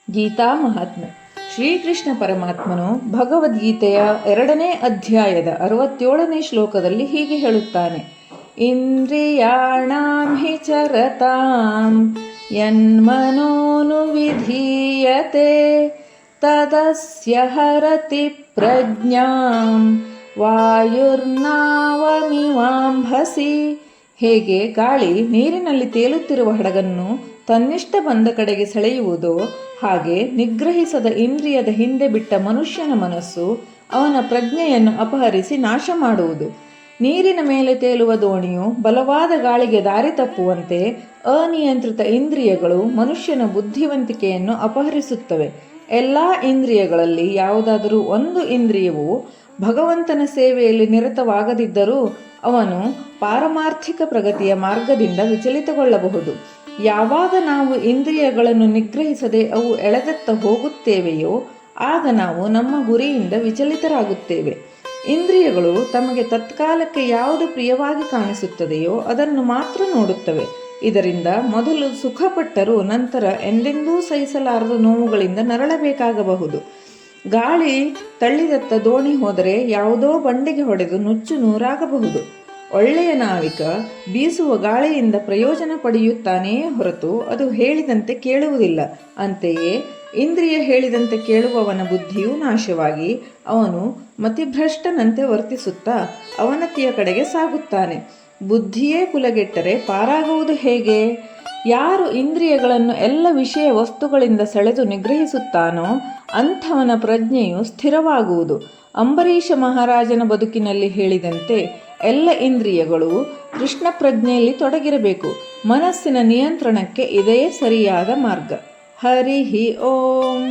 ಗೀತಾ ಮಹಾತ್ಮೆ. ಶ್ರೀಕೃಷ್ಣ ಪರಮಾತ್ಮನು ಭಗವದ್ಗೀತೆಯ 2ನೇ ಅಧ್ಯಾಯದ 67ನೇ ಶ್ಲೋಕದಲ್ಲಿ ಹೀಗೆ ಹೇಳುತ್ತಾನೆ: ಇಂದ್ರಿಯಾಣಾಂ ಹಿ ಚರತಾಂ ಯನ್ಮನೋನು ವಿಧೀಯತೆ ತದಸ್ಯ ಹರತಿ ಪ್ರಜ್ಞಾಂ ವಾಯುರ್ನಾವಮಿವಾಂಭಸಿ. ಹೇಗೆ ಗಾಳಿ ನೀರಿನಲ್ಲಿ ತೇಲುತ್ತಿರುವ ಹಡಗನ್ನು ತನ್ನಿಷ್ಟ ಬಂದ ಕಡೆಗೆ ಸೆಳೆಯುವುದೋ ಹಾಗೆ ನಿಗ್ರಹಿಸದ ಇಂದ್ರಿಯದ ಹಿಂದೆ ಬಿಟ್ಟ ಮನುಷ್ಯನ ಮನಸ್ಸು ಅವನ ಪ್ರಜ್ಞೆಯನ್ನು ಅಪಹರಿಸಿ ನಾಶ ಮಾಡುವುದು. ನೀರಿನ ಮೇಲೆ ತೇಲುವ ದೋಣಿಯು ಬಲವಾದ ಗಾಳಿಗೆ ದಾರಿ ತಪ್ಪುವಂತೆ ಅನಿಯಂತ್ರಿತ ಇಂದ್ರಿಯಗಳು ಮನುಷ್ಯನ ಬುದ್ಧಿವಂತಿಕೆಯನ್ನು ಅಪಹರಿಸುತ್ತವೆ. ಎಲ್ಲ ಇಂದ್ರಿಯಗಳಲ್ಲಿ ಯಾವುದಾದರೂ ಒಂದು ಇಂದ್ರಿಯವು ಭಗವಂತನ ಸೇವೆಯಲ್ಲಿ ನಿರತವಾಗದಿದ್ದರೂ ಅವನು ಪಾರಮಾರ್ಥಿಕ ಪ್ರಗತಿಯ ಮಾರ್ಗದಿಂದ ವಿಚಲಿತಗೊಳ್ಳಬಹುದು. ಯಾವಾಗ ನಾವು ಇಂದ್ರಿಯಗಳನ್ನು ನಿಗ್ರಹಿಸದೆ ಅವು ಎಳೆದತ್ತ ಹೋಗುತ್ತೇವೆಯೋ ಆಗ ನಾವು ನಮ್ಮ ಗುರಿಯಿಂದ ವಿಚಲಿತರಾಗುತ್ತೇವೆ. ಇಂದ್ರಿಯಗಳು ತಮಗೆ ತತ್ಕಾಲಕ್ಕೆ ಯಾವುದು ಪ್ರಿಯವಾಗಿ ಕಾಣಿಸುತ್ತದೆಯೋ ಅದನ್ನು ಮಾತ್ರ ನೋಡುತ್ತವೆ. ಇದರಿಂದ ಮೊದಲು ಸುಖಪಟ್ಟರೂ ನಂತರ ಎಂದೆಂದೂ ಸಹಿಸಲಾರದ ನೋವುಗಳಿಂದ ನರಳಬೇಕಾಗಬಹುದು. ಗಾಳಿ ತಳ್ಳಿದತ್ತ ದೋಣಿ ಹೋದರೆ ಯಾವುದೋ ಬಂಡೆಗೆ ಹೊಡೆದು ನುಚ್ಚು ನೂರಾಗಬಹುದು. ಒಳ್ಳೆಯ ನಾವಿಕ ಬೀಸುವ ಗಾಳಿಯಿಂದ ಪ್ರಯೋಜನ ಪಡೆಯುತ್ತಾನೆಯೇ ಹೊರತು ಅದು ಹೇಳಿದಂತೆ ಕೇಳುವುದಿಲ್ಲ. ಅಂತೆಯೇ ಇಂದ್ರಿಯ ಹೇಳಿದಂತೆ ಕೇಳುವವನ ಬುದ್ಧಿಯೂ ನಾಶವಾಗಿ ಅವನು ಮತಿಭ್ರಷ್ಟನಂತೆ ವರ್ತಿಸುತ್ತಾ ಅವನತಿಯ ಕಡೆಗೆ ಸಾಗುತ್ತಾನೆ. ಬುದ್ಧಿಯೇ ಕುಲಗೆಟ್ಟರೆ ಪಾರಾಗುವುದು ಹೇಗೆ? ಯಾರು ಇಂದ್ರಿಯಗಳನ್ನು ಎಲ್ಲ ವಿಷಯ ವಸ್ತುಗಳಿಂದ ಸೆಳೆದು ನಿಗ್ರಹಿಸುತ್ತಾನೋ ಅಂಥವನ ಪ್ರಜ್ಞೆಯು ಸ್ಥಿರವಾಗುವುದು. ಅಂಬರೀಷ ಮಹಾರಾಜನ ಬದುಕಿನಲ್ಲಿ ಹೇಳಿದಂತೆ ಎಲ್ಲ ಇಂದ್ರಿಯಗಳು ಕೃಷ್ಣ ಪ್ರಜ್ಞೆಯಲ್ಲಿ ತೊಡಗಿರಬೇಕು. ಮನಸ್ಸಿನ ನಿಯಂತ್ರಣಕ್ಕೆ ಇದೇ ಸರಿಯಾದ ಮಾರ್ಗ. ಹರಿ ಓಂ.